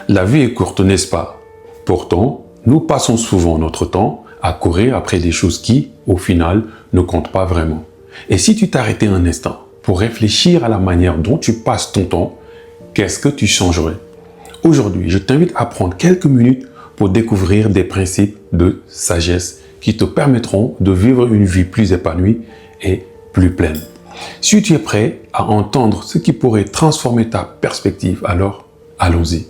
La vie est courte, n'est-ce pas? Pourtant, nous passons souvent notre temps à courir après des choses qui, au final, ne comptent pas vraiment. Et si tu t'arrêtais un instant pour réfléchir à la manière dont tu passes ton temps, qu'est-ce que tu changerais? Aujourd'hui, je t'invite à prendre quelques minutes pour découvrir des principes de sagesse qui te permettront de vivre une vie plus épanouie et plus pleine. Si tu es prêt à entendre ce qui pourrait transformer ta perspective, alors allons-y.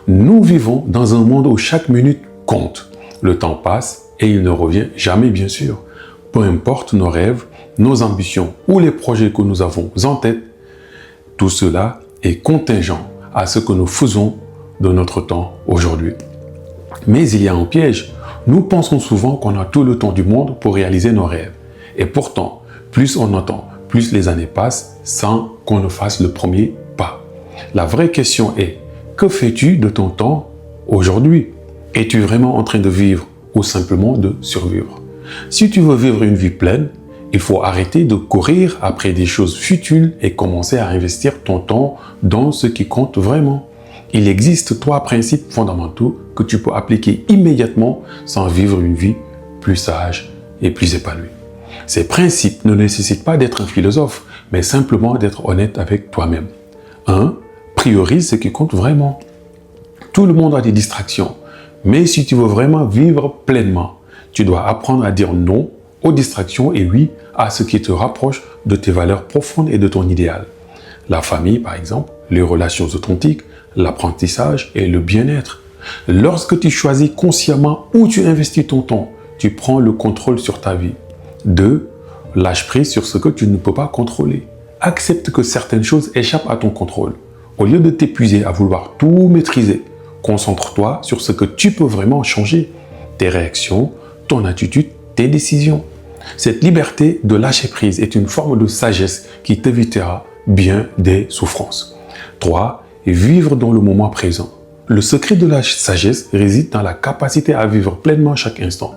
Nous vivons dans un monde où chaque minute compte. Le temps passe et il ne revient jamais, bien sûr. Peu importe nos rêves, nos ambitions ou les projets que nous avons en tête, tout cela est contingent à ce que nous faisons de notre temps aujourd'hui. Mais il y a un piège. Nous pensons souvent qu'on a tout le temps du monde pour réaliser nos rêves. Et pourtant, plus on attend, plus les années passent sans qu'on ne fasse le premier pas. La vraie question est, que fais-tu de ton temps aujourd'hui? Es-tu vraiment en train de vivre ou simplement de survivre? Si tu veux vivre une vie pleine, il faut arrêter de courir après des choses futiles et commencer à investir ton temps dans ce qui compte vraiment. Il existe 3 principes fondamentaux que tu peux appliquer immédiatement sans vivre une vie plus sage et plus épanouie. Ces principes ne nécessitent pas d'être un philosophe, mais simplement d'être honnête avec toi-même. 1. Priorise ce qui compte vraiment. Tout le monde a des distractions, mais si tu veux vraiment vivre pleinement, tu dois apprendre à dire non aux distractions et oui à ce qui te rapproche de tes valeurs profondes et de ton idéal. La famille, par exemple, les relations authentiques, l'apprentissage et le bien-être. Lorsque tu choisis consciemment où tu investis ton temps, tu prends le contrôle sur ta vie. 2. Lâche prise sur ce que tu ne peux pas contrôler. Accepte que certaines choses échappent à ton contrôle. Au lieu de t'épuiser à vouloir tout maîtriser, concentre-toi sur ce que tu peux vraiment changer. Tes réactions, ton attitude, tes décisions. Cette liberté de lâcher prise est une forme de sagesse qui t'évitera bien des souffrances. 3. Vivre dans le moment présent. Le secret de la sagesse réside dans la capacité à vivre pleinement chaque instant.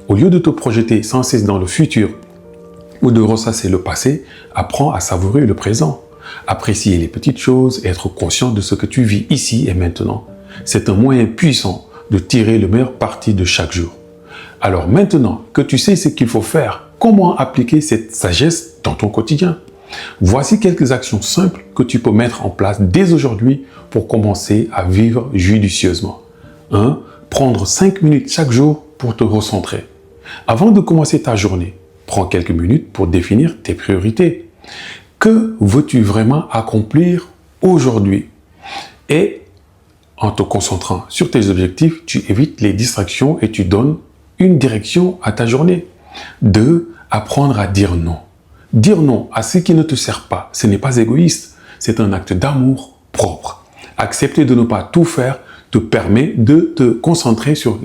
Au lieu de te projeter sans cesse dans le futur ou de ressasser le passé, apprends à savourer le présent. Apprécier les petites choses et être conscient de ce que tu vis ici et maintenant. C'est un moyen puissant de tirer le meilleur parti de chaque jour. Alors maintenant que tu sais ce qu'il faut faire, comment appliquer cette sagesse dans ton quotidien? Voici quelques actions simples que tu peux mettre en place dès aujourd'hui pour commencer à vivre judicieusement. 1. Prendre 5 minutes chaque jour pour te recentrer. Avant de commencer ta journée, prends quelques minutes pour définir tes priorités. Que veux-tu vraiment accomplir aujourd'hui? Et en te concentrant sur tes objectifs, tu évites les distractions et tu donnes une direction à ta journée. 2. Apprendre à dire non. Dire non à ce qui ne te sert pas, ce n'est pas égoïste, c'est un acte d'amour propre. Accepter de ne pas tout faire te permet de te concentrer sur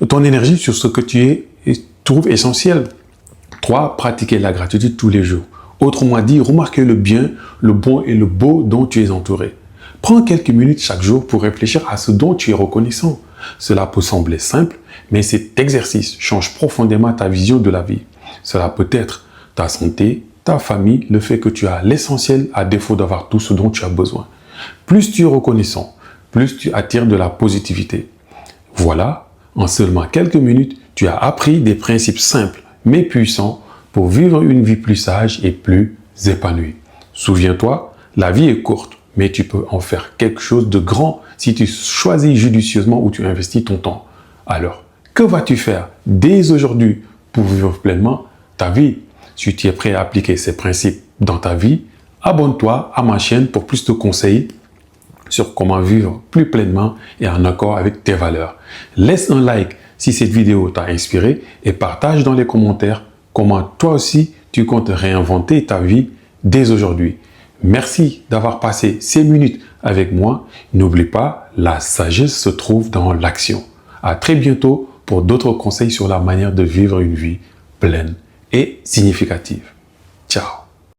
ton énergie sur ce que tu trouves essentiel. 3. Pratiquer la gratitude tous les jours. Autrement dit, remarquer le bien, le bon et le beau dont tu es entouré. Prends quelques minutes chaque jour pour réfléchir à ce dont tu es reconnaissant. Cela peut sembler simple, mais cet exercice change profondément ta vision de la vie. Cela peut être ta santé, ta famille, le fait que tu as l'essentiel à défaut d'avoir tout ce dont tu as besoin. Plus tu es reconnaissant, plus tu attires de la positivité. Voilà, en seulement quelques minutes, tu as appris des principes simples mais puissants pour vivre une vie plus sage et plus épanouie. Souviens-toi, la vie est courte, mais tu peux en faire quelque chose de grand si tu choisis judicieusement où tu investis ton temps. Alors, que vas-tu faire dès aujourd'hui pour vivre pleinement ta vie? Si tu es prêt à appliquer ces principes dans ta vie, abonne-toi à ma chaîne pour plus de conseils sur comment vivre plus pleinement et en accord avec tes valeurs. Laisse un like si cette vidéo t'a inspiré et partage dans les commentaires comment toi aussi tu comptes réinventer ta vie dès aujourd'hui. Merci d'avoir passé ces minutes avec moi. N'oublie pas, la sagesse se trouve dans l'action. À très bientôt pour d'autres conseils sur la manière de vivre une vie pleine et significative. Ciao.